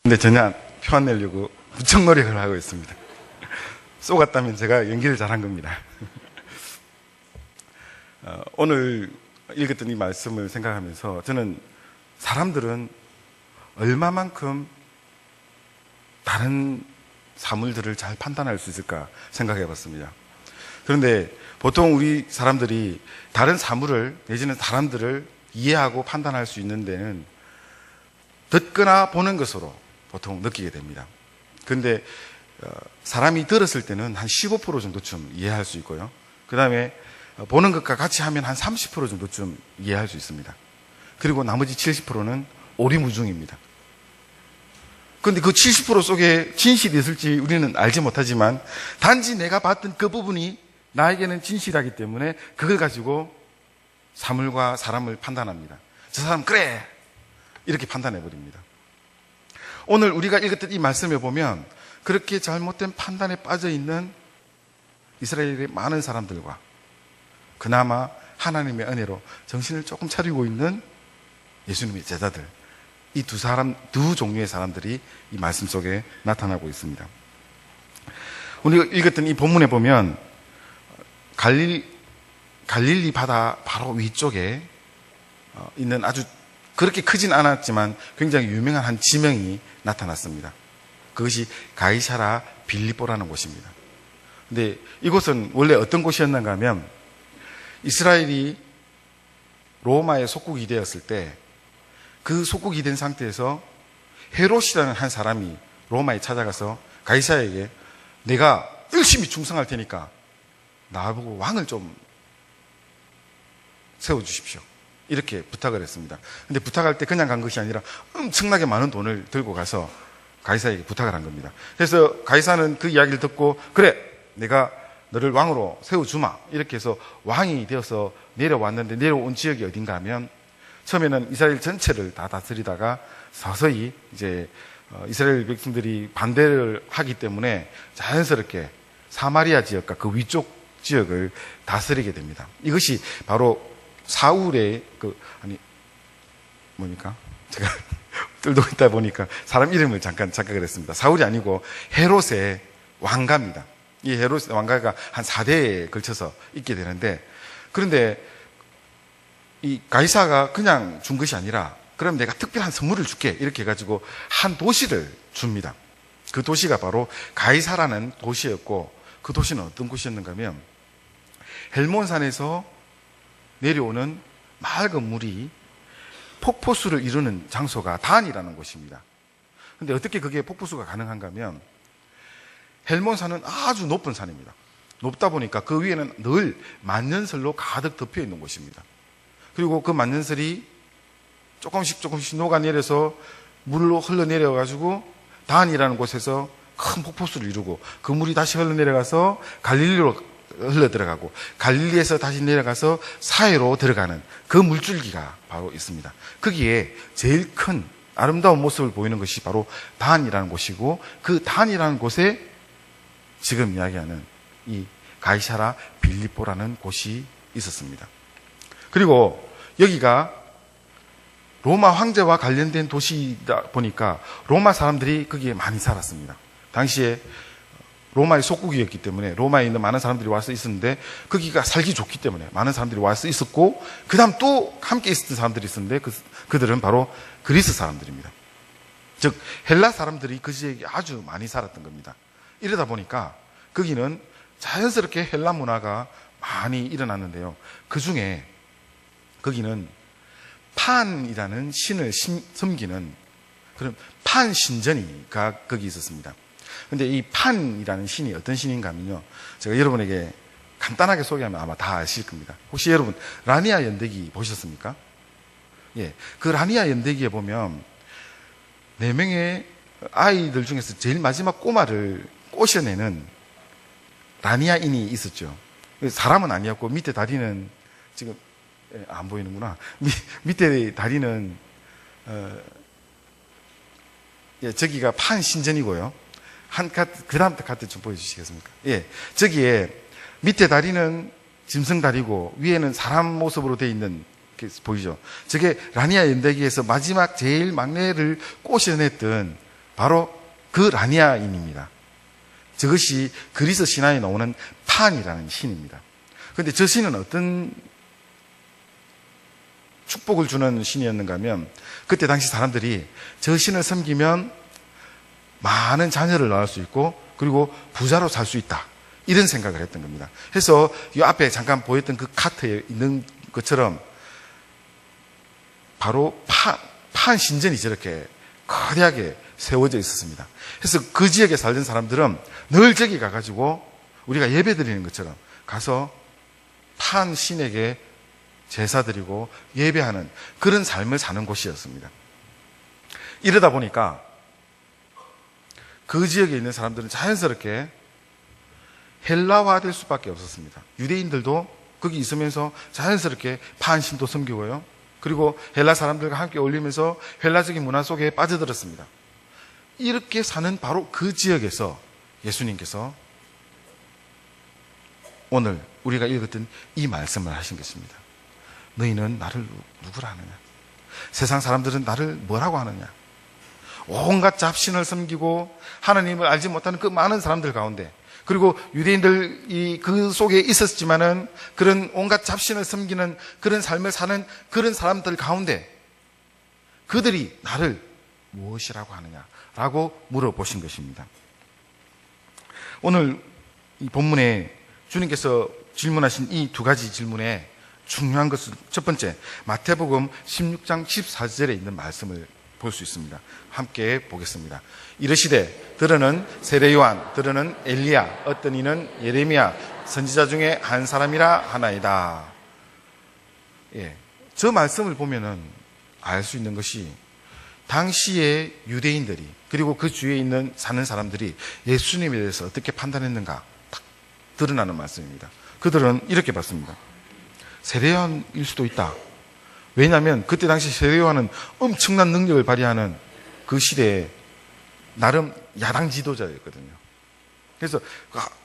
근데 전혀 표 안 내려고 무척 노력을 하고 있습니다. 쏘갔다면 제가 연기를 잘한 겁니다. 오늘 읽었던 이 말씀을 생각하면서 저는 사람들은 얼마만큼 다른 사물들을 잘 판단할 수 있을까 생각해 봤습니다. 그런데 보통 우리 사람들이 다른 사물을 내지는 사람들을 이해하고 판단할 수 있는 데는 듣거나 보는 것으로 보통 느끼게 됩니다. 그런데 사람이 들었을 때는 한 15% 정도쯤 이해할 수 있고요. 그 다음에 보는 것과 같이 하면 한 30% 정도쯤 이해할 수 있습니다. 그리고 나머지 70%는 오리무중입니다. 그런데 그 70% 속에 진실이 있을지 우리는 알지 못하지만 단지 내가 봤던 그 부분이 나에게는 진실하기 때문에 그걸 가지고 사물과 사람을 판단합니다. 저 사람 그래! 이렇게 판단해버립니다. 오늘 우리가 읽었던 이 말씀에 보면 그렇게 잘못된 판단에 빠져있는 이스라엘의 많은 사람들과 그나마 하나님의 은혜로 정신을 조금 차리고 있는 예수님의 제자들, 이 두 종류의 사람들이 이 말씀 속에 나타나고 있습니다. 우리가 읽었던 이 본문에 보면 갈릴리 바다 바로 위쪽에 있는 아주 그렇게 크진 않았지만 굉장히 유명한 한 지명이 나타났습니다. 그것이 가이사라 빌립보라는 곳입니다. 근데 이곳은 원래 어떤 곳이었는가 하면 이스라엘이 로마의 속국이 되었을 때 그 속국이 된 상태에서 헤롯이라는 한 사람이 로마에 찾아가서 가이사에게 내가 열심히 충성할 테니까 나보고 왕을 좀 세워주십시오. 이렇게 부탁을 했습니다. 근데 부탁할 때 그냥 간 것이 아니라 엄청나게 많은 돈을 들고 가서 가이사에게 부탁을 한 겁니다. 그래서 가이사는 그 이야기를 듣고 그래 내가 너를 왕으로 세워주마 이렇게 해서 왕이 되어서 내려왔는데 내려온 지역이 어딘가 하면 처음에는 이스라엘 전체를 다 다스리다가 서서히 이제 이스라엘 백성들이 반대를 하기 때문에 자연스럽게 사마리아 지역과 그 위쪽 지역을 다스리게 됩니다. 이것이 바로 사울의 제가 들고 있다 보니까 사람 이름을 잠깐 착각을 했습니다. 사울이 아니고 헤롯의 왕가입니다. 이 헤롯의 왕가가 한 4대에 걸쳐서 있게 되는데 그런데 이 가이사가 그냥 준 것이 아니라 그럼 내가 특별한 선물을 줄게 이렇게 해가지고 한 도시를 줍니다. 그 도시가 바로 가이사라는 도시였고 그 도시는 어떤 곳이었는가 하면 헬몬산에서 내려오는 맑은 물이 폭포수를 이루는 장소가 단이라는 곳입니다. 그런데 어떻게 그게 폭포수가 가능한가 하면 헬몬산은 아주 높은 산입니다. 높다 보니까 그 위에는 늘 만년설로 가득 덮여 있는 곳입니다. 그리고 그 만년설이 조금씩 녹아내려서 물로 흘러내려가지고 단이라는 곳에서 큰 폭포수를 이루고 그 물이 다시 흘러내려가서 갈릴리로 흘러들어가고 갈릴리에서 다시 내려가서 사해로 들어가는 그 물줄기가 바로 있습니다. 거기에 제일 큰 아름다운 모습을 보이는 것이 바로 단이라는 곳이고 그 단이라는 곳에 지금 이야기하는 이 가이사라 빌립보라는 곳이 있었습니다. 그리고 여기가 로마 황제와 관련된 도시이다 보니까 로마 사람들이 거기에 많이 살았습니다. 당시에 로마의 속국이었기 때문에 로마에 있는 많은 사람들이 와서 있었는데 거기가 살기 좋기 때문에 많은 사람들이 와서 있었고 그 다음 또 함께 있었던 사람들이 있었는데 그들은 바로 그리스 사람들입니다. 즉 헬라 사람들이 그 지역에 아주 많이 살았던 겁니다. 이러다 보니까 거기는 자연스럽게 헬라 문화가 많이 일어났는데요. 그 중에 거기는 판이라는 신을 섬기는 그런 판신전이가 거기 있었습니다. 근데 이 판이라는 신이 어떤 신인가 하면요. 제가 여러분에게 간단하게 소개하면 아마 다 아실 겁니다. 혹시 여러분 라니아 연대기 보셨습니까? 예. 그 라니아 연대기에 보면 4명의 아이들 중에서 제일 마지막 꼬마를 꼬셔내는 라니아인이 있었죠. 사람은 아니었고 밑에 다리는 지금 안 보이는구나. 밑에 다리는 저기가 판신전이고요. 그 다음 카드 좀 보여주시겠습니까? 예. 저기에 밑에 다리는 짐승다리고 위에는 사람 모습으로 되어 있는 게 보이죠? 저게 라니아 연대기에서 마지막 제일 막내를 꼬셔냈던 바로 그 라니아인입니다. 저것이 그리스 신화에 나오는 판이라는 신입니다. 그런데 저 신은 어떤 축복을 주는 신이었는가 하면, 그때 당시 사람들이 저 신을 섬기면 많은 자녀를 낳을 수 있고 그리고 부자로 살 수 있다, 이런 생각을 했던 겁니다. 그래서 이 앞에 잠깐 보였던 그 카트에 있는 것처럼 바로 판 신전이 저렇게 거대하게 세워져 있었습니다. 그래서 그 지역에 살던 사람들은 늘 저기 가가지고 우리가 예배 드리는 것처럼 가서 판 신에게 제사 드리고 예배하는 그런 삶을 사는 곳이었습니다. 이러다 보니까 그 지역에 있는 사람들은 자연스럽게 헬라화될 수밖에 없었습니다. 유대인들도 거기 있으면서 자연스럽게 판신도 섬기고요. 그리고 헬라 사람들과 함께 어울리면서 헬라적인 문화 속에 빠져들었습니다. 이렇게 사는 바로 그 지역에서 예수님께서 오늘 우리가 읽었던 이 말씀을 하신 것입니다. 너희는 나를 누구라 하느냐? 세상 사람들은 나를 뭐라고 하느냐? 온갖 잡신을 섬기고 하나님을 알지 못하는 그 많은 사람들 가운데, 그리고 유대인들이 그 속에 있었지만은 그런 온갖 잡신을 섬기는 그런 삶을 사는 그런 사람들 가운데 그들이 나를 무엇이라고 하느냐라고 물어보신 것입니다. 오늘 이 본문에 주님께서 질문하신 이 두 가지 질문에 중요한 것은 첫 번째, 마태복음 16장 14절에 있는 말씀을 볼 수 있습니다. 함께 보겠습니다. 이르시되 들으는 세례 요한, 들으는 엘리야, 어떤 이는 예레미야 선지자 중에 한 사람이라 하나이다. 예, 저 말씀을 보면은 알 수 있는 것이 당시의 유대인들이, 그리고 그 주위에 있는 사는 사람들이 예수님에 대해서 어떻게 판단했는가 딱 드러나는 말씀입니다. 그들은 이렇게 봤습니다. 세례요한일 수도 있다. 왜냐하면 그때 당시 세례요한은 엄청난 능력을 발휘하는 그 시대에 나름 야당 지도자였거든요. 그래서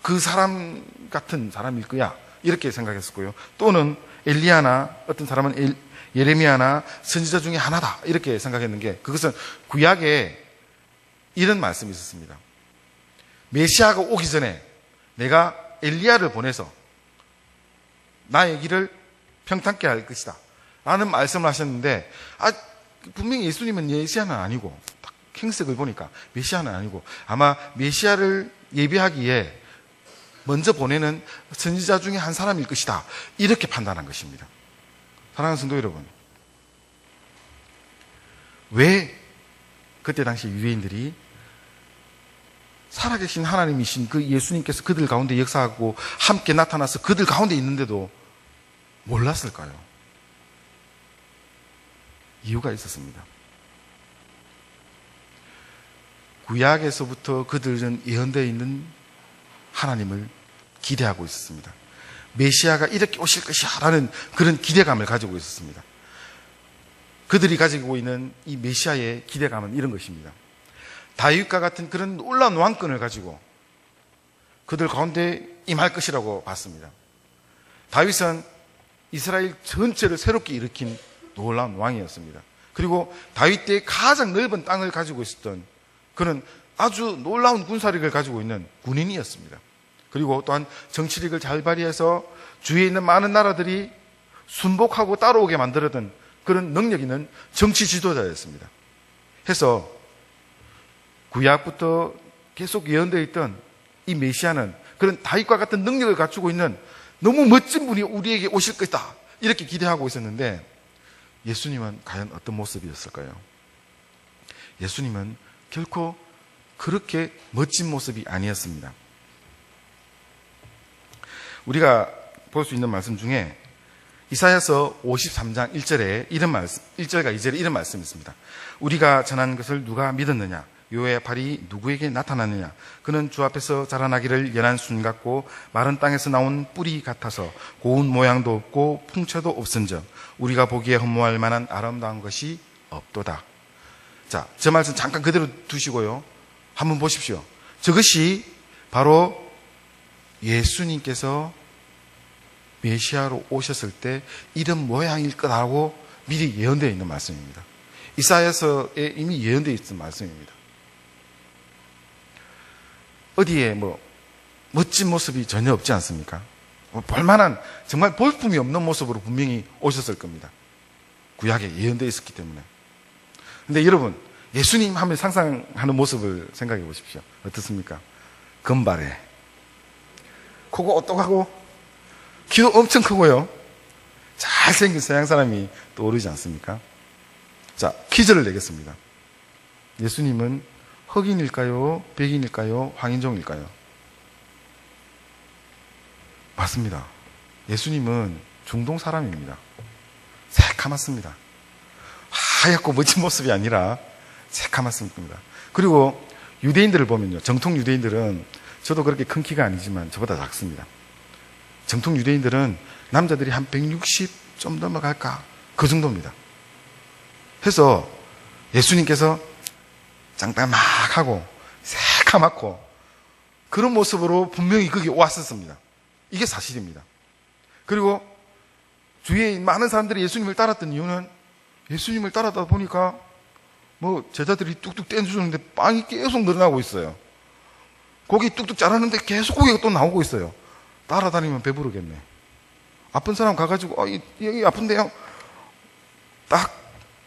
그 사람 같은 사람일 거야, 이렇게 생각했었고요. 또는 엘리야나 어떤 사람은 예레미야나 선지자 중에 하나다, 이렇게 생각했는 게, 그것은 구약에 이런 말씀이 있었습니다. 메시아가 오기 전에 내가 엘리야를 보내서 나의 길을 평탄케 할 것이다 라는 말씀을 하셨는데, 분명히 예수님은 메시아는 아니고, 딱 행색을 보니까 메시아는 아니고, 아마 메시아를 예비하기에 먼저 보내는 선지자 중에 한 사람일 것이다, 이렇게 판단한 것입니다. 사랑하는 성도 여러분, 왜 그때 당시 유대인들이 살아계신 하나님이신 그 예수님께서 그들 가운데 역사하고 함께 나타나서 그들 가운데 있는데도 몰랐을까요? 이유가 있었습니다. 구약에서부터 그들은 예언되어 있는 하나님을 기대하고 있었습니다. 메시아가 이렇게 오실 것이야 라는 그런 기대감을 가지고 있었습니다. 그들이 가지고 있는 이 메시아의 기대감은 이런 것입니다. 다윗과 같은 그런 놀라운 왕권을 가지고 그들 가운데 임할 것이라고 봤습니다. 다윗은 이스라엘 전체를 새롭게 일으킨 놀라운 왕이었습니다. 그리고 다윗 때 가장 넓은 땅을 가지고 있었던 그는 아주 놀라운 군사력을 가지고 있는 군인이었습니다. 그리고 또한 정치력을 잘 발휘해서 주위에 있는 많은 나라들이 순복하고 따라오게 만들었던 그런 능력 있는 정치 지도자였습니다. 해서 구약부터 계속 예언되어 있던 이 메시아는 그런 다윗과 같은 능력을 갖추고 있는 너무 멋진 분이 우리에게 오실 것이다, 이렇게 기대하고 있었는데, 예수님은 과연 어떤 모습이었을까요? 예수님은 결코 그렇게 멋진 모습이 아니었습니다. 우리가 볼 수 있는 말씀 중에 이사야서 53장 1절에 이런 말씀, 1절과 2절에 이런 말씀이 있습니다. 우리가 전한 것을 누가 믿었느냐? 요의 발이 누구에게 나타났느냐? 그는 주 앞에서 자라나기를 연한 순 같고 마른 땅에서 나온 뿌리 같아서 고운 모양도 없고 풍채도 없은즉 우리가 보기에 흠모할 만한 아름다운 것이 없도다. 자, 저 말씀 잠깐 그대로 두시고요. 한번 보십시오. 저것이 바로 예수님께서 메시아로 오셨을 때 이런 모양일 거라고 미리 예언되어 있는 말씀입니다. 이사야서에 이미 예언되어 있는 말씀입니다. 어디에 뭐 멋진 모습이 전혀 없지 않습니까? 볼만한 정말 볼품이 없는 모습으로 분명히 오셨을 겁니다. 구약에 예언되어 있었기 때문에. 근데 여러분, 예수님 하면 상상하는 모습을 생각해 보십시오. 어떻습니까? 금발에 코가 오똑하고 키도 엄청 크고요. 잘생긴 서양 사람이 떠오르지 않습니까? 자, 퀴즈를 내겠습니다. 예수님은 흑인일까요? 백인일까요? 황인종일까요? 맞습니다. 예수님은 중동 사람입니다. 새카맣습니다. 하얗고 멋진 모습이 아니라 새카맣습니다. 그리고 유대인들을 보면요. 정통 유대인들은, 저도 그렇게 큰 키가 아니지만 저보다 작습니다. 정통 유대인들은 남자들이 한 160 좀 넘어갈까? 그 정도입니다. 해서 예수님께서 짱따막하고 새카맣고 그런 모습으로 분명히 거기 왔었습니다. 이게 사실입니다. 그리고 주위에 많은 사람들이 예수님을 따랐던 이유는, 예수님을 따라다 보니까 뭐 제자들이 뚝뚝 떼주는데 빵이 계속 늘어나고 있어요. 고기 뚝뚝 자랐는데 계속 고기가 또 나오고 있어요. 따라다니면 배부르겠네. 아픈 사람 가가지고 여기 아픈데요, 딱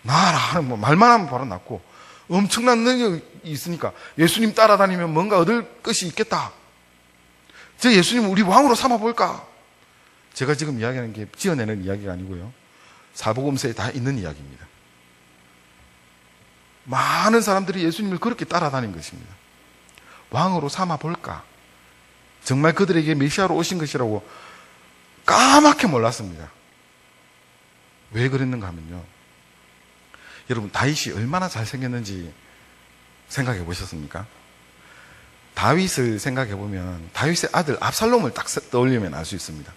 나아라 하는, 뭐 말만 하면 바로 낫고, 엄청난 능력이 있으니까 예수님 따라다니면 뭔가 얻을 것이 있겠다. 저 예수님 우리 왕으로 삼아볼까? 제가 지금 이야기하는 게 지어내는 이야기가 아니고요, 사복음서에 다 있는 이야기입니다. 많은 사람들이 예수님을 그렇게 따라다닌 것입니다. 왕으로 삼아볼까? 정말 그들에게 메시아로 오신 것이라고 까맣게 몰랐습니다. 왜 그랬는가 하면요, 여러분, 다윗이 얼마나 잘생겼는지 생각해 보셨습니까? 다윗을 생각해 보면 다윗의 아들 압살롬을 딱 떠올리면 알 수 있습니다.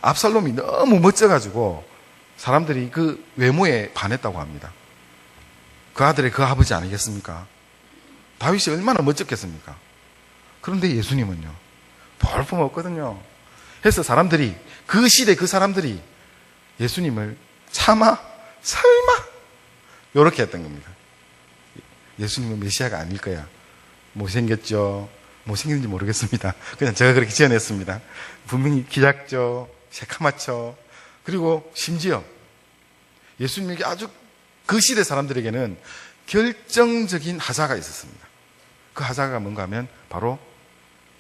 압살롬이 너무 멋져가지고 사람들이 그 외모에 반했다고 합니다. 그 아들의 그 아버지 아니겠습니까? 다윗이 얼마나 멋졌겠습니까? 그런데 예수님은요, 볼품 없거든요. 해서 사람들이, 그 시대 그 사람들이 예수님을 차마, 설마 이렇게 했던 겁니다. 예수님은 메시아가 아닐 거야. 못생겼죠. 못생겼는지 모르겠습니다. 그냥 제가 그렇게 지어냈습니다. 분명히 키 작죠, 새카맣죠. 그리고 심지어 예수님에게 아주, 그 시대 사람들에게는 결정적인 하자가 있었습니다. 그 하자가 뭔가 하면 바로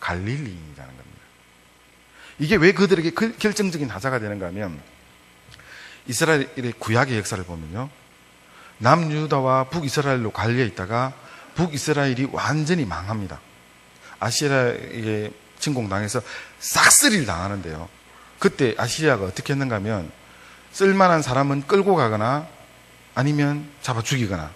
갈릴리인이라는 겁니다. 이게 왜 그들에게 결정적인 하자가 되는가 하면, 이스라엘의 구약의 역사를 보면요, 남유다와 북이스라엘로 갈려 있다가 북이스라엘이 완전히 망합니다. 아시리아에게 침공당해서 싹쓸이를 당하는데요, 그때 아시리아가 어떻게 했는가 하면, 쓸만한 사람은 끌고 가거나 아니면 잡아 죽이거나,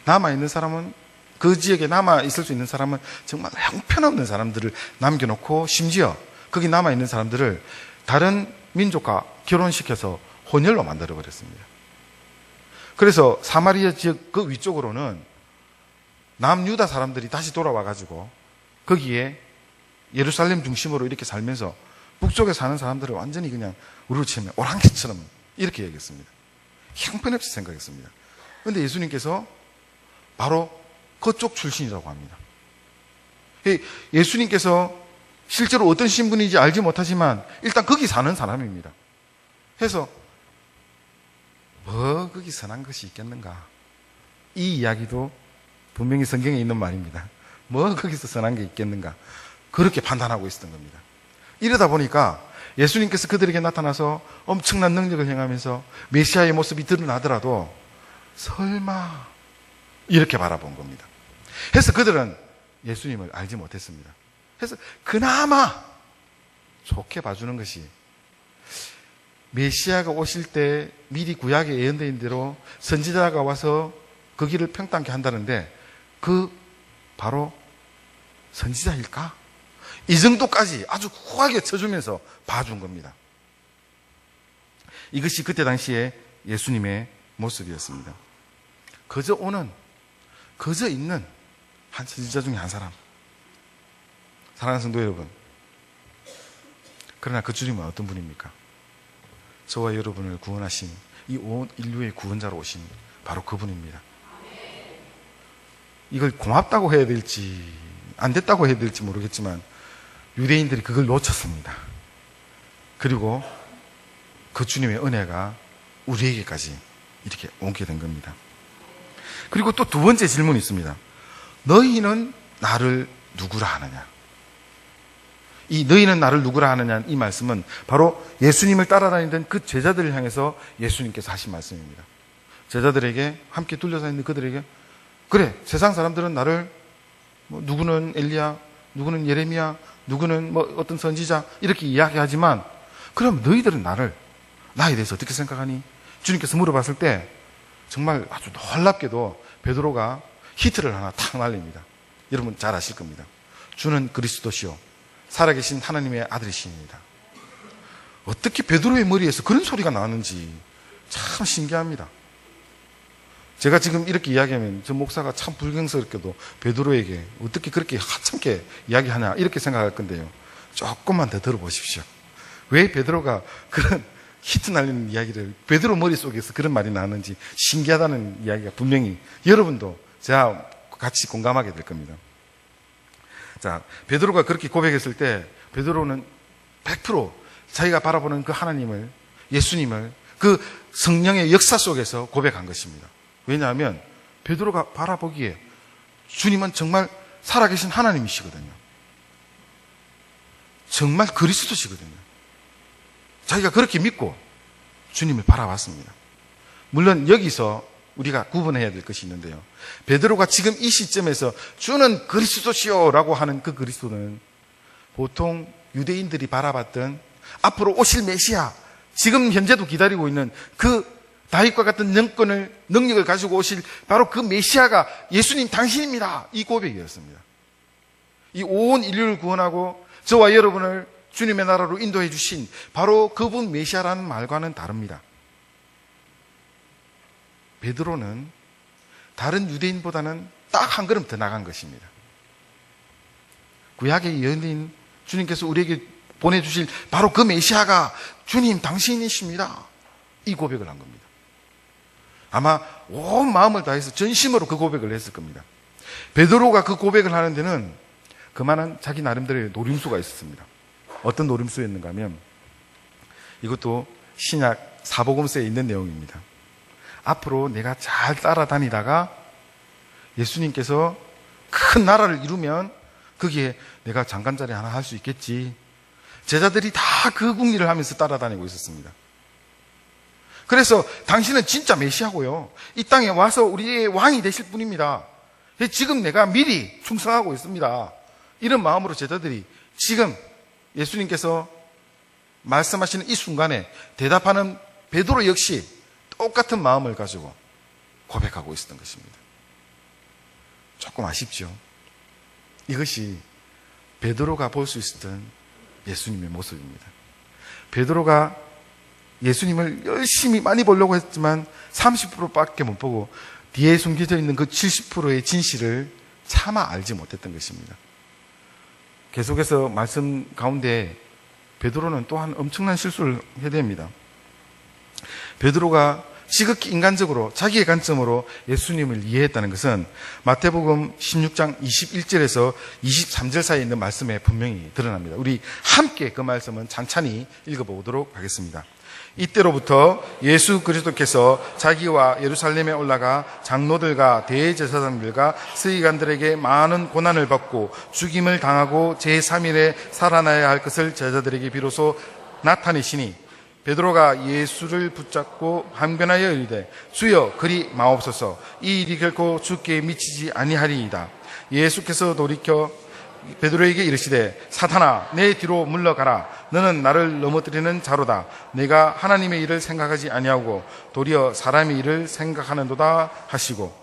남아있는 사람은, 그 지역에 남아있을 수 있는 사람은 정말 형편없는 사람들을 남겨놓고, 심지어 거기 남아있는 사람들을 다른 민족과 결혼시켜서 혼혈로 만들어버렸습니다. 그래서 사마리아 지역 그 위쪽으로는 남유다 사람들이 다시 돌아와가지고 거기에 예루살렘 중심으로 이렇게 살면서 북쪽에 사는 사람들을 완전히 그냥 우리로 치면 오랑캐처럼 이렇게 얘기했습니다. 형편없이 생각했습니다. 그런데 예수님께서 바로 그쪽 출신이라고 합니다. 예수님께서 실제로 어떤 신분인지 알지 못하지만 일단 거기 사는 사람입니다. 해서 뭐 거기 선한 것이 있겠는가? 이 이야기도 분명히 성경에 있는 말입니다. 뭐 거기서 선한 게 있겠는가? 그렇게 판단하고 있었던 겁니다. 이러다 보니까 예수님께서 그들에게 나타나서 엄청난 능력을 행하면서 메시아의 모습이 드러나더라도 설마 이렇게 바라본 겁니다. 해서 그들은 예수님을 알지 못했습니다. 그래서 그나마 좋게 봐주는 것이, 메시아가 오실 때 미리 구약에 예언된 대로 선지자가 와서 그 길을 평탄케 한다는데, 그 바로 선지자일까? 이 정도까지 아주 후하게 쳐주면서 봐준 겁니다. 이것이 그때 당시에 예수님의 모습이었습니다. 그저 오는, 그저 있는 한 선지자 중에 한 사람. 사랑하는 성도 여러분, 그러나 그 주님은 어떤 분입니까? 저와 여러분을 구원하신, 이 온 인류의 구원자로 오신 바로 그분입니다. 이걸 고맙다고 해야 될지 안 됐다고 해야 될지 모르겠지만 유대인들이 그걸 놓쳤습니다. 그리고 그 주님의 은혜가 우리에게까지 이렇게 오게 된 겁니다. 그리고 또 두 번째 질문이 있습니다. 너희는 나를 누구라 하느냐? 이 너희는 나를 누구라 하느냐 이 말씀은 바로 예수님을 따라다니던 그 제자들을 향해서 예수님께서 하신 말씀입니다. 제자들에게 함께 둘러싸있는 그들에게 그래 세상 사람들은 나를 누구는 엘리야, 누구는 예레미야, 누구는 어떤 선지자 이렇게 이야기하지만 그럼 너희들은 나에 대해서 어떻게 생각하니? 주님께서 물어봤을 때 정말 아주 놀랍게도 베드로가 히트를 하나 탁 날립니다. 여러분 잘 아실 겁니다. 주는 그리스도시요 살아계신 하나님의 아들이십니다. 어떻게 베드로의 머리에서 그런 소리가 나왔는지 참 신기합니다. 제가 지금 이렇게 이야기하면 저 목사가 참 불경스럽게도 베드로에게 어떻게 그렇게 하찮게 이야기하냐 이렇게 생각할 건데요. 조금만 더 들어보십시오. 왜 베드로가 그런 히트 날리는 이야기를 베드로 머릿속에서 그런 말이 나왔는지 신기하다는 이야기가 분명히 여러분도 제가 같이 공감하게 될 겁니다. 자, 베드로가 그렇게 고백했을 때 베드로는 100% 자기가 바라보는 그 하나님을, 예수님을 그 성령의 역사 속에서 고백한 것입니다. 왜냐하면 베드로가 바라보기에 주님은 정말 살아계신 하나님이시거든요. 정말 그리스도시거든요. 자기가 그렇게 믿고 주님을 바라봤습니다. 물론 여기서 우리가 구분해야 될 것이 있는데요. 베드로가 지금 이 시점에서 주는 그리스도시요라고 하는 그 그리스도는 보통 유대인들이 바라봤던 앞으로 오실 메시아, 지금 현재도 기다리고 있는 그 다윗과 같은 능력을 가지고 오실 바로 그 메시아가 예수님 당신입니다. 이 고백이었습니다. 이 온 인류를 구원하고 저와 여러분을 주님의 나라로 인도해 주신 바로 그분 메시아라는 말과는 다릅니다. 베드로는 다른 유대인보다는 딱 한 걸음 더 나간 것입니다. 구약의 예언인 주님께서 우리에게 보내주실 바로 그 메시아가 주님 당신이십니다. 이 고백을 한 겁니다. 아마 온 마음을 다해서 전심으로 그 고백을 했을 겁니다. 베드로가 그 고백을 하는 데는 그만한 자기 나름대로의 노림수가 있었습니다. 어떤 노림수였는가 하면 이것도 신약 사복음서에 있는 내용입니다. 앞으로 내가 잘 따라다니다가 예수님께서 큰 나라를 이루면 거기에 내가 장관자리 하나 할 수 있겠지. 제자들이 다 그 궁리를 하면서 따라다니고 있었습니다. 그래서 당신은 진짜 메시아고요. 이 땅에 와서 우리의 왕이 되실 분입니다. 지금 내가 미리 충성하고 있습니다. 이런 마음으로 제자들이 지금 예수님께서 말씀하시는 이 순간에 대답하는 베드로 역시 똑같은 마음을 가지고 고백하고 있었던 것입니다. 조금 아쉽죠? 이것이 베드로가 볼 수 있었던 예수님의 모습입니다. 베드로가 예수님을 열심히 많이 보려고 했지만 30%밖에 못 보고 뒤에 숨겨져 있는 그 70%의 진실을 차마 알지 못했던 것입니다. 계속해서 말씀 가운데 베드로는 또한 엄청난 실수를 해야 됩니다. 베드로가 지극히 인간적으로 자기의 관점으로 예수님을 이해했다는 것은 마태복음 16장 21절에서 23절 사이에 있는 말씀에 분명히 드러납니다. 우리 함께 그 말씀은 찬찬히 읽어보도록 하겠습니다. 이때로부터 예수 그리스도께서 자기와 예루살렘에 올라가 장로들과 대제사장들과 서기관들에게 많은 고난을 받고 죽임을 당하고 제3일에 살아나야 할 것을 제자들에게 비로소 나타내시니 베드로가 예수를 붙잡고 항변하여 이르되 주여 그리 마옵소서 이 일이 결코 주께 미치지 아니하리이다. 예수께서 돌이켜 베드로에게 이르시되 사탄아 내 뒤로 물러가라. 너는 나를 넘어뜨리는 자로다. 내가 하나님의 일을 생각하지 아니하고 도리어 사람의 일을 생각하는도다 하시고.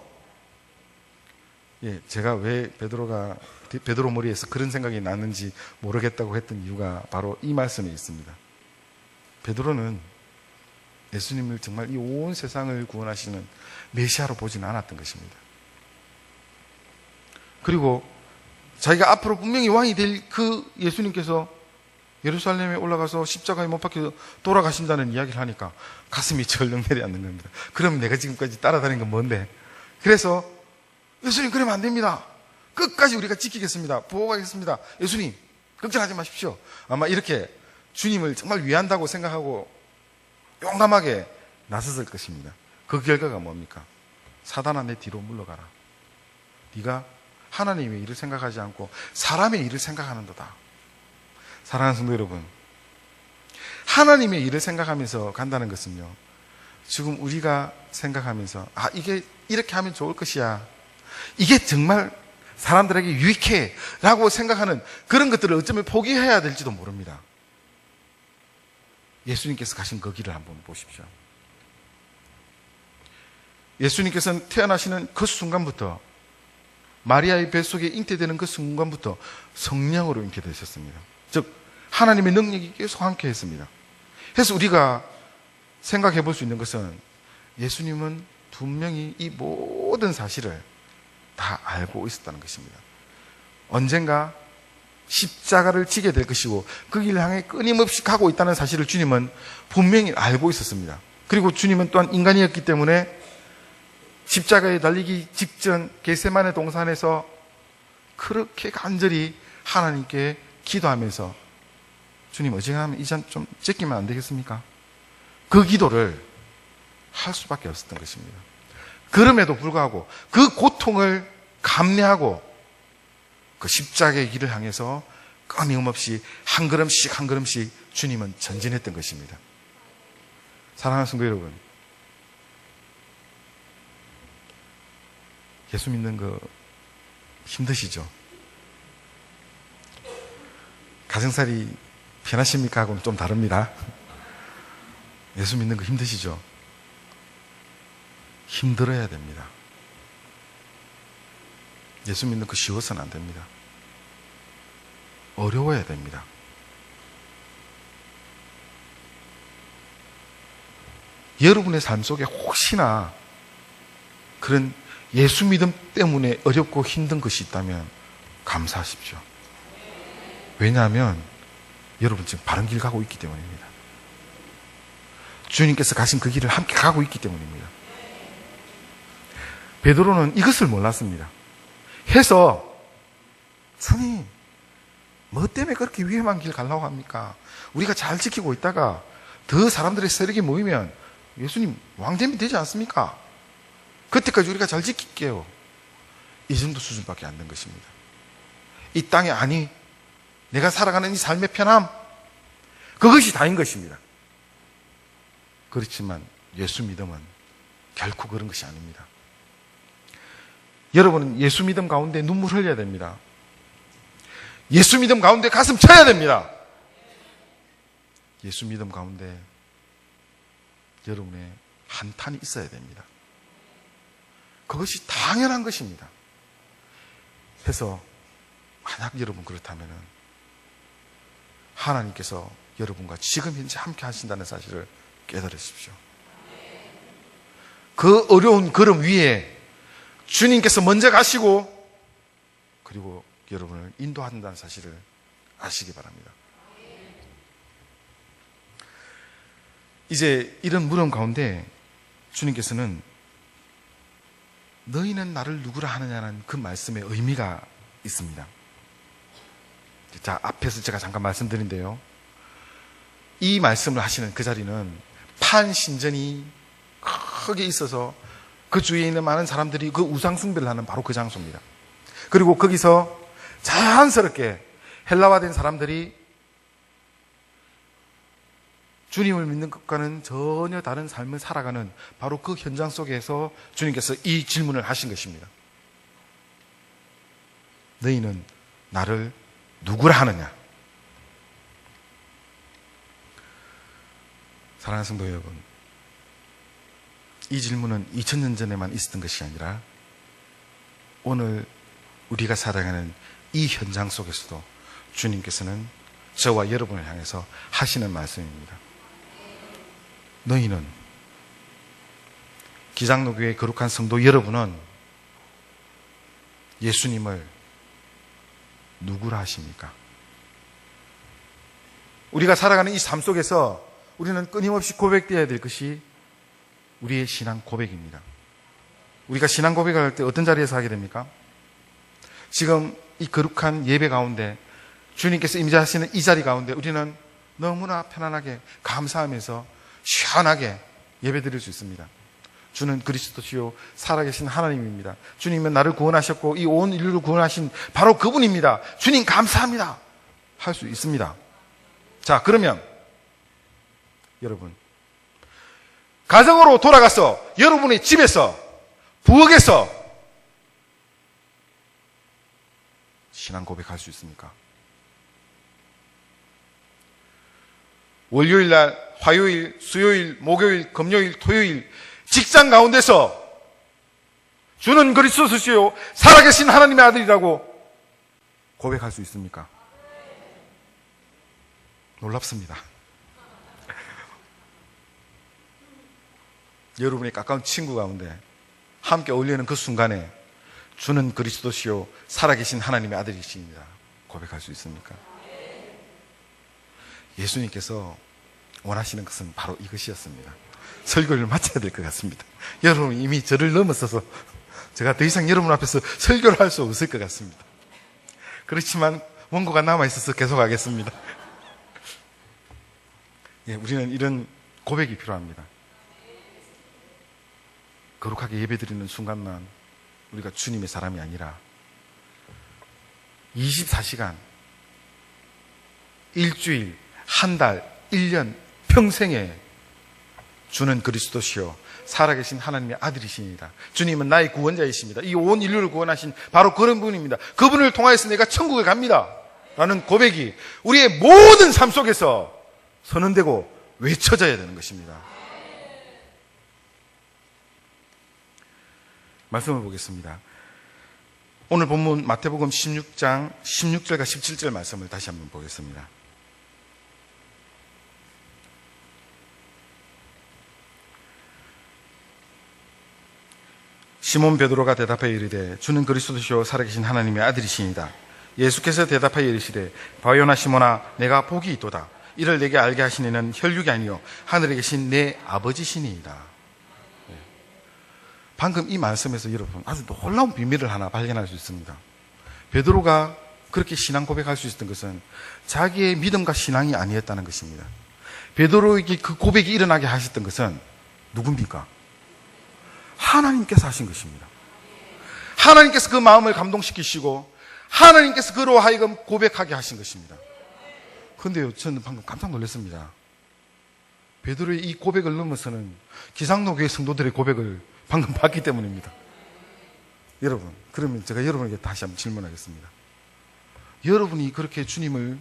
제가 왜 베드로 머리에서 그런 생각이 났는지 모르겠다고 했던 이유가 바로 이 말씀에 있습니다. 베드로는 예수님을 정말 이 온 세상을 구원하시는 메시아로 보지는 않았던 것입니다. 그리고 자기가 앞으로 분명히 왕이 될 그 예수님께서 예루살렘에 올라가서 십자가에 못 박혀 돌아가신다는 이야기를 하니까 가슴이 절렁 내려앉는 겁니다. 그럼 내가 지금까지 따라다닌 건 뭔데? 그래서 예수님 그러면 안 됩니다. 끝까지 우리가 지키겠습니다. 보호하겠습니다. 예수님, 걱정하지 마십시오. 아마 이렇게 주님을 정말 위한다고 생각하고 용감하게 나섰을 것입니다. 그 결과가 뭡니까? 사단아, 내 뒤로 물러가라. 네가 하나님의 일을 생각하지 않고 사람의 일을 생각하는도다. 사랑하는 성도 여러분, 하나님의 일을 생각하면서 간다는 것은요, 지금 우리가 생각하면서 이게 이렇게 하면 좋을 것이야, 이게 정말 사람들에게 유익해 라고 생각하는 그런 것들을 어쩌면 포기해야 될지도 모릅니다. 예수님께서 가신 그 길을 한번 보십시오. 예수님께서는 태어나시는 그 순간부터, 마리아의 뱃속에 잉태되는 그 순간부터 성령으로 잉태되셨습니다. 즉 하나님의 능력이 계속 함께 했습니다. 그래서 우리가 생각해 볼 수 있는 것은, 예수님은 분명히 이 모든 사실을 다 알고 있었다는 것입니다. 언젠가 십자가를 지게 될 것이고 그 길을 향해 끊임없이 가고 있다는 사실을 주님은 분명히 알고 있었습니다. 그리고 주님은 또한 인간이었기 때문에 십자가에 달리기 직전 겟세마네 동산에서 그렇게 간절히 하나님께 기도하면서, 주님, 어지간하면 이 잔 좀 제끼면 안 되겠습니까? 그 기도를 할 수밖에 없었던 것입니다. 그럼에도 불구하고 그 고통을 감내하고 그 십자가의 길을 향해서 끊임없이 한 걸음씩 한 걸음씩 주님은 전진했던 것입니다. 사랑하는 성도 여러분, 예수 믿는 거 힘드시죠? 가정살이 편하십니까? 하고는 좀 다릅니다. 예수 믿는 거 힘드시죠? 힘들어야 됩니다. 예수 믿는 거 쉬워서는 안 됩니다. 어려워야 됩니다. 여러분의 삶 속에 혹시나 그런 예수 믿음 때문에 어렵고 힘든 것이 있다면 감사하십시오. 왜냐하면 여러분 지금 바른 길 가고 있기 때문입니다. 주님께서 가신 그 길을 함께 가고 있기 때문입니다. 베드로는 이것을 몰랐습니다. 해서, 선생님, 뭐 때문에 그렇게 위험한 길 가려고 합니까? 우리가 잘 지키고 있다가 더 사람들의 세력이 모이면 예수님 왕됨이 되지 않습니까? 그때까지 우리가 잘 지킬게요. 이 정도 수준밖에 안 된 것입니다. 이 땅에 내가 살아가는 이 삶의 편함, 그것이 다인 것입니다. 그렇지만 예수 믿음은 결코 그런 것이 아닙니다. 여러분은 예수 믿음 가운데 눈물 흘려야 됩니다. 예수 믿음 가운데 가슴 쳐야 됩니다. 예수 믿음 가운데 여러분의 한탄이 있어야 됩니다. 그것이 당연한 것입니다. 그래서 만약 여러분 그렇다면 하나님께서 여러분과 지금 현재 함께 하신다는 사실을 깨달으십시오. 그 어려운 걸음 위에 주님께서 먼저 가시고 그리고 여러분을 인도한다는 사실을 아시기 바랍니다. 이제 이런 물음 가운데 주님께서는 너희는 나를 누구라 하느냐는 그 말씀의 의미가 있습니다. 자, 앞에서 제가 잠깐 말씀드린데요, 이 말씀을 하시는 그 자리는 판신전이 크게 있어서 그 주위에 있는 많은 사람들이 그 우상숭배를 하는 바로 그 장소입니다. 그리고 거기서 자연스럽게 헬라화된 사람들이 주님을 믿는 것과는 전혀 다른 삶을 살아가는 바로 그 현장 속에서 주님께서 이 질문을 하신 것입니다. 너희는 나를 누구라 하느냐? 사랑하는 성도 여러분, 이 질문은 2000년 전에만 있었던 것이 아니라 오늘 우리가 살아가는 이 현장 속에서도 주님께서는 저와 여러분을 향해서 하시는 말씀입니다. 너희는, 기장로교회 거룩한 성도 여러분은 예수님을 누구라 하십니까? 우리가 살아가는 이 삶 속에서 우리는 끊임없이 고백되어야 될 것이 우리의 신앙 고백입니다. 우리가 신앙 고백을 할 때 어떤 자리에서 하게 됩니까? 지금 이 거룩한 예배 가운데 주님께서 임재하시는 이 자리 가운데 우리는 너무나 편안하게 감사하면서 시원하게 예배 드릴 수 있습니다. 주는 그리스도시요 살아계신 하나님입니다. 주님은 나를 구원하셨고 이 온 인류를 구원하신 바로 그분입니다. 주님 감사합니다 할 수 있습니다. 자, 그러면 여러분, 가정으로 돌아가서 여러분의 집에서 부엌에서 신앙 고백할 수 있습니까? 월요일 날, 화요일, 수요일, 목요일, 금요일, 토요일 직장 가운데서 주는 그리스도시요 살아계신 하나님의 아들이라고 고백할 수 있습니까? 놀랍습니다. 여러분의 가까운 친구 가운데 함께 어울리는 그 순간에 주는 그리스도시요 살아계신 하나님의 아들이십니다 고백할 수 있습니까? 예수님께서 원하시는 것은 바로 이것이었습니다. 설교를 마쳐야 될 것 같습니다. 여러분 이미 저를 넘어서서 제가 더 이상 여러분 앞에서 설교를 할 수 없을 것 같습니다. 그렇지만 원고가 남아있어서 계속하겠습니다. 예, 우리는 이런 고백이 필요합니다. 거룩하게 예배드리는 순간만 우리가 주님의 사람이 아니라 24시간, 일주일, 한 달, 1년, 평생에 주는 그리스도시요 살아계신 하나님의 아들이십니다. 주님은 나의 구원자이십니다. 이 온 인류를 구원하신 바로 그런 분입니다. 그분을 통하여서 내가 천국에 갑니다 라는 고백이 우리의 모든 삶 속에서 선언되고 외쳐져야 되는 것입니다. 말씀을 보겠습니다. 오늘 본문 마태복음 16장 16절과 17절 말씀을 다시 한번 보겠습니다. 시몬 베드로가 대답하여 이르되 주는 그리스도시요 살아계신 하나님의 아들이시니이다. 예수께서 대답하여 이르시되 바요나 시몬아 내가 복이 있도다. 이를 내게 알게 하신 이는 혈육이 아니요 하늘에 계신 내 아버지시니이다. 방금 이 말씀에서 여러분 아주 놀라운 비밀을 하나 발견할 수 있습니다. 베드로가 그렇게 신앙 고백할 수 있었던 것은 자기의 믿음과 신앙이 아니었다는 것입니다. 베드로에게 그 고백이 일어나게 하셨던 것은 누굽니까? 하나님께서 하신 것입니다. 하나님께서 그 마음을 감동시키시고 하나님께서 그로 하여금 고백하게 하신 것입니다. 그런데요, 저는 방금 깜짝 놀랐습니다. 베드로의 이 고백을 넘어서는 기상로교회 성도들의 고백을 방금 봤기 때문입니다. 여러분, 그러면 제가 여러분에게 다시 한번 질문하겠습니다. 여러분이 그렇게 주님을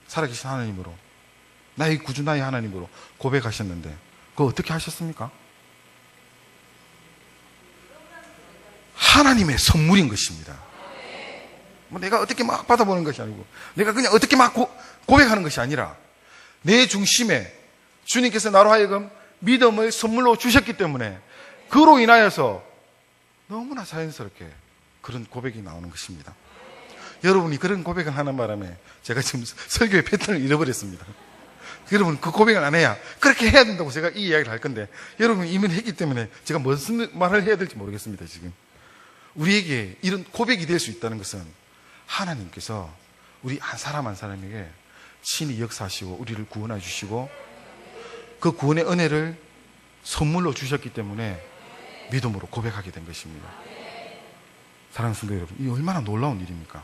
살아계신 하나님으로, 나의 구주, 나의 하나님으로 고백하셨는데 그거 어떻게 하셨습니까? 하나님의 선물인 것입니다. 뭐 내가 어떻게 막 받아보는 것이 아니고 내가 그냥 어떻게 막 고백하는 것이 아니라 내 중심에 주님께서 나로 하여금 믿음을 선물로 주셨기 때문에 그로 인하여서 너무나 자연스럽게 그런 고백이 나오는 것입니다. 여러분이 그런 고백을 하는 바람에 제가 지금 설교의 패턴을 잃어버렸습니다. 여러분 그 고백을 안 해야 그렇게 해야 된다고 제가 이 이야기를 할 건데 여러분이 이미 했기 때문에 제가 무슨 말을 해야 될지 모르겠습니다. 지금 우리에게 이런 고백이 될 수 있다는 것은 하나님께서 우리 한 사람 한 사람에게 친히 역사하시고 우리를 구원해 주시고 그 구원의 은혜를 선물로 주셨기 때문에 믿음으로 고백하게 된 것입니다. 사랑하는 성도 여러분, 이 얼마나 놀라운 일입니까?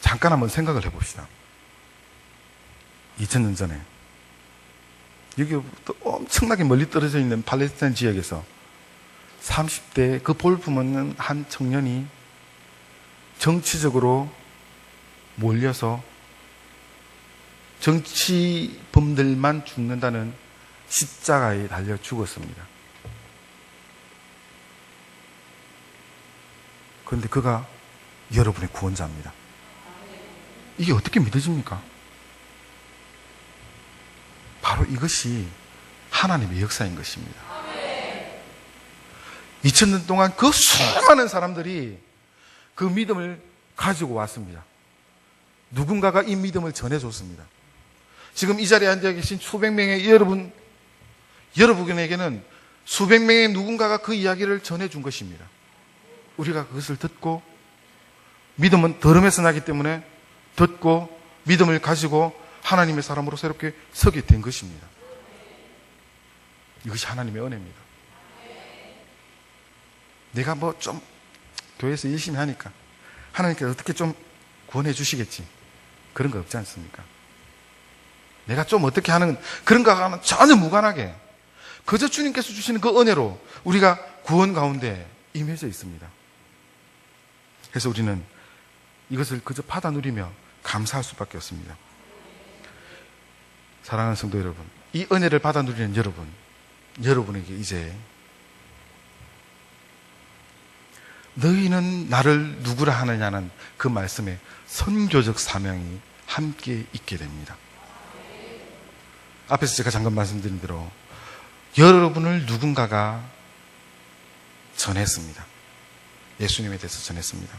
잠깐 한번 생각을 해봅시다. 2000년 전에 여기부터 엄청나게 멀리 떨어져 있는 팔레스타인 지역에서 30대 그 볼품없는 한 청년이 정치적으로 몰려서 정치범들만 죽는다는 십자가에 달려 죽었습니다. 그런데 그가 여러분의 구원자입니다. 이게 어떻게 믿어집니까? 바로 이것이 하나님의 역사인 것입니다. 2000년 동안 그 수많은 사람들이 그 믿음을 가지고 왔습니다. 누군가가 이 믿음을 전해줬습니다. 지금 이 자리에 앉아 계신 수백 명의 여러분에게는 수백 명의 누군가가 그 이야기를 전해준 것입니다. 우리가 그것을 듣고, 믿음은 들음에서 나기 때문에 듣고 믿음을 가지고 하나님의 사람으로 새롭게 서게 된 것입니다. 이것이 하나님의 은혜입니다. 내가 뭐 좀 교회에서 열심히 하니까 하나님께서 어떻게 좀 구원해 주시겠지, 그런 거 없지 않습니까? 내가 좀 어떻게 하는 그런 거와는 전혀 무관하게 그저 주님께서 주시는 그 은혜로 우리가 구원 가운데 임해져 있습니다. 그래서 우리는 이것을 그저 받아 누리며 감사할 수밖에 없습니다. 사랑하는 성도 여러분, 이 은혜를 받아 누리는 여러분에게 이제 너희는 나를 누구라 하느냐는 그 말씀에 선교적 사명이 함께 있게 됩니다. 앞에서 제가 잠깐 말씀드린 대로 여러분을 누군가가 전했습니다. 예수님에 대해서 전했습니다.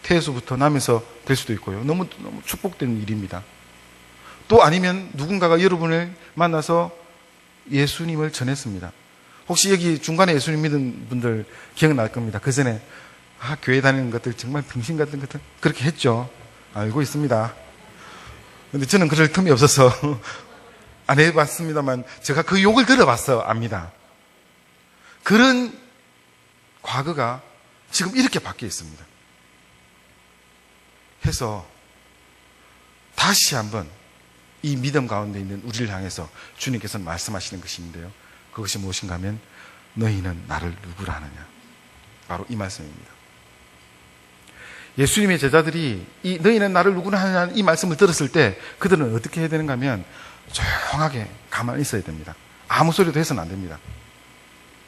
태에서부터 나면서 될 수도 있고요. 너무 축복된 일입니다. 또 아니면 누군가가 여러분을 만나서 예수님을 전했습니다. 혹시 여기 중간에 예수님 믿은 분들 기억날 겁니다. 그 전에 교회 다니는 것들 정말 병신 같은 것들 그렇게 했죠. 알고 있습니다. 근데 저는 그럴 틈이 없어서 안 해봤습니다만 제가 그 욕을 들어봤어 압니다. 그런 과거가 지금 이렇게 바뀌어 있습니다. 해서 다시 한번 이 믿음 가운데 있는 우리를 향해서 주님께서는 말씀하시는 것이 있는데요. 그것이 무엇인가 하면 너희는 나를 누구라 하느냐, 바로 이 말씀입니다. 예수님의 제자들이 이 너희는 나를 누구라 하느냐 이 말씀을 들었을 때 그들은 어떻게 해야 되는가 하면 조용하게 가만히 있어야 됩니다. 아무 소리도 해서는 안 됩니다.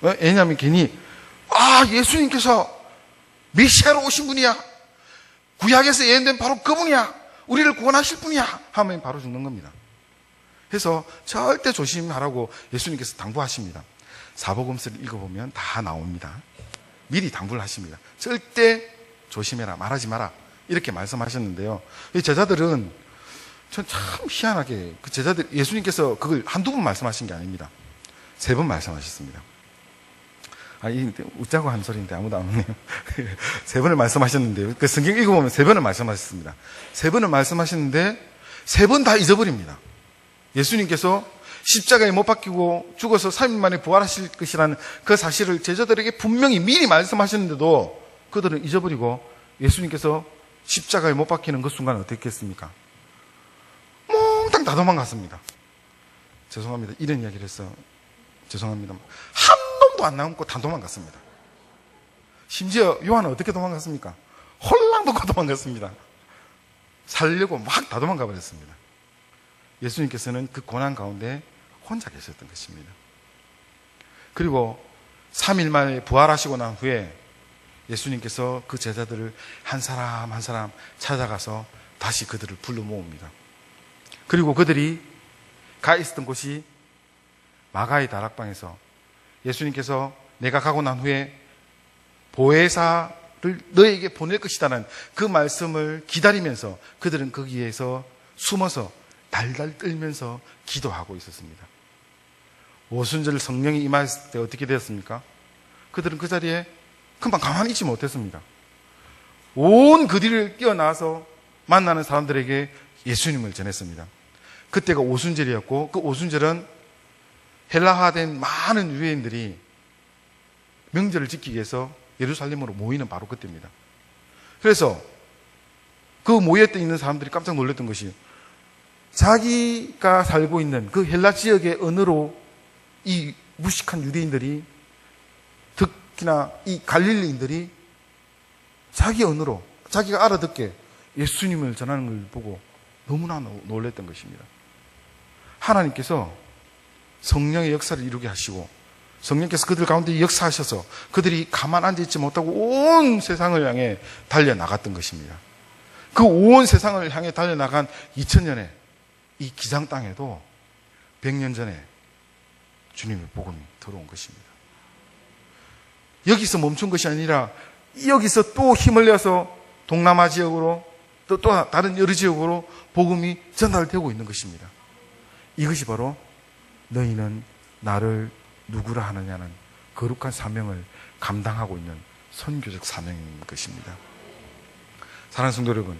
왜냐하면 괜히 예수님께서 메시아로 오신 분이야, 구약에서 예언된 바로 그분이야, 우리를 구원하실 분이야 하면 바로 죽는 겁니다. 그래서 절대 조심하라고 예수님께서 당부하십니다. 사복음서를 읽어보면 다 나옵니다. 미리 당부를 하십니다. 절대 조심해라, 말하지 마라 이렇게 말씀하셨는데요. 이 제자들은 전 참 희한하게 그 제자들 예수님께서 그걸 한두 번 말씀하신 게 아닙니다. 3번 말씀하셨습니다. 웃자고 하는 소리인데 아무도 안 웃네요. 3번을 말씀하셨는데요. 그 성경 읽어보면 3번을 말씀하셨습니다. 3번을 말씀하셨는데 3번 다 잊어버립니다. 예수님께서 십자가에 못 박히고 죽어서 3일 만에 부활하실 것이라는 그 사실을 제자들에게 분명히 미리 말씀하셨는데도 그들은 잊어버리고 예수님께서 십자가에 못 박히는 그 순간 어떻게 했습니까? 몽땅 다 도망갔습니다. 죄송합니다. 이런 이야기를 해서 죄송합니다. 한 놈도 안 남고 다 도망갔습니다. 심지어 요한은 어떻게 도망갔습니까? 홀랑 벗고 도망갔습니다. 살려고 막 다 도망가 버렸습니다. 예수님께서는 그 고난 가운데 혼자 계셨던 것입니다. 그리고 3일 만에 부활하시고 난 후에 예수님께서 그 제자들을 한 사람 한 사람 찾아가서 다시 그들을 불러 모읍니다. 그리고 그들이 가 있었던 곳이 마가의 다락방에서 예수님께서 내가 가고 난 후에 보혜사를 너에게 보낼 것이다는 그 말씀을 기다리면서 그들은 거기에서 숨어서 달달 떨면서 기도하고 있었습니다. 오순절 성령이 임했을 때 어떻게 되었습니까? 그들은 그 자리에 금방 가만히 있지 못했습니다. 온 거리를 뛰어나와서 만나는 사람들에게 예수님을 전했습니다. 그때가 오순절이었고 그 오순절은 헬라화된 많은 유대인들이 명절을 지키기 위해서 예루살렘으로 모이는 바로 그때입니다. 그래서 그 모여있던 있는 사람들이 깜짝 놀랐던 것이 자기가 살고 있는 그 헬라 지역의 언어로 이 무식한 유대인들이, 특히나 이 갈릴리인들이 자기 언어로 자기가 알아듣게 예수님을 전하는 걸 보고 너무나 놀랐던 것입니다. 하나님께서 성령의 역사를 이루게 하시고 성령께서 그들 가운데 역사하셔서 그들이 가만 앉아있지 못하고 온 세상을 향해 달려나갔던 것입니다. 그 온 세상을 향해 달려나간 2000년의 이 기장 땅에도 100년 전에 주님의 복음이 들어온 것입니다. 여기서 멈춘 것이 아니라 여기서 또 힘을 내서 동남아 지역으로 또 다른 여러 지역으로 복음이 전달되고 있는 것입니다. 이것이 바로 너희는 나를 누구라 하느냐는 거룩한 사명을 감당하고 있는 선교적 사명인 것입니다. 사랑하는 성도 여러분,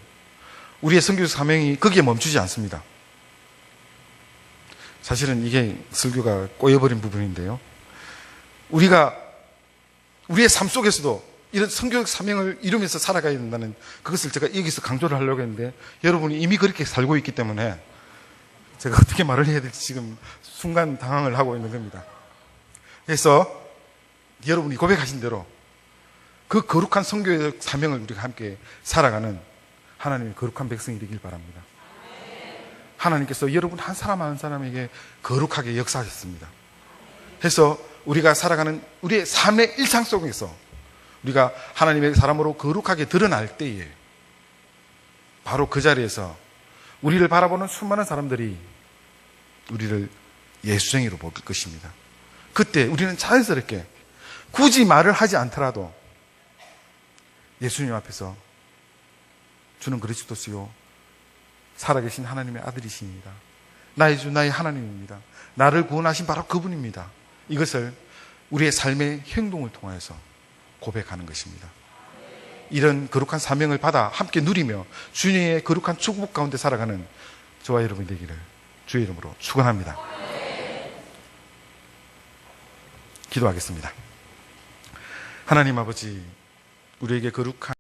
우리의 선교적 사명이 거기에 멈추지 않습니다. 사실은 이게 설교가 꼬여버린 부분인데요. 우리가 우리의 삶 속에서도 이런 선교적 사명을 이루면서 살아가야 된다는 그것을 제가 여기서 강조를 하려고 했는데 여러분이 이미 그렇게 살고 있기 때문에 제가 어떻게 말을 해야 될지 지금 순간 당황을 하고 있는 겁니다. 그래서 여러분이 고백하신 대로 그 거룩한 선교적 사명을 우리가 함께 살아가는 하나님의 거룩한 백성이 되길 바랍니다. 하나님께서 여러분 한 사람 한 사람에게 거룩하게 역사하셨습니다. 해서 우리가 살아가는 우리의 삶의 일상 속에서 우리가 하나님의 사람으로 거룩하게 드러날 때에 바로 그 자리에서 우리를 바라보는 수많은 사람들이 우리를 예수쟁이로 볼 것입니다. 그때 우리는 자연스럽게 굳이 말을 하지 않더라도 예수님 앞에서 주는 그리스도시요 살아계신 하나님의 아들이십니다. 나의 주 나의 하나님입니다. 나를 구원하신 바로 그분입니다. 이것을 우리의 삶의 행동을 통해서 고백하는 것입니다. 이런 거룩한 사명을 받아 함께 누리며 주님의 거룩한 축복 가운데 살아가는 저와 여러분이 되기를 주의 이름으로 축원합니다. 기도하겠습니다. 하나님 아버지, 우리에게 거룩한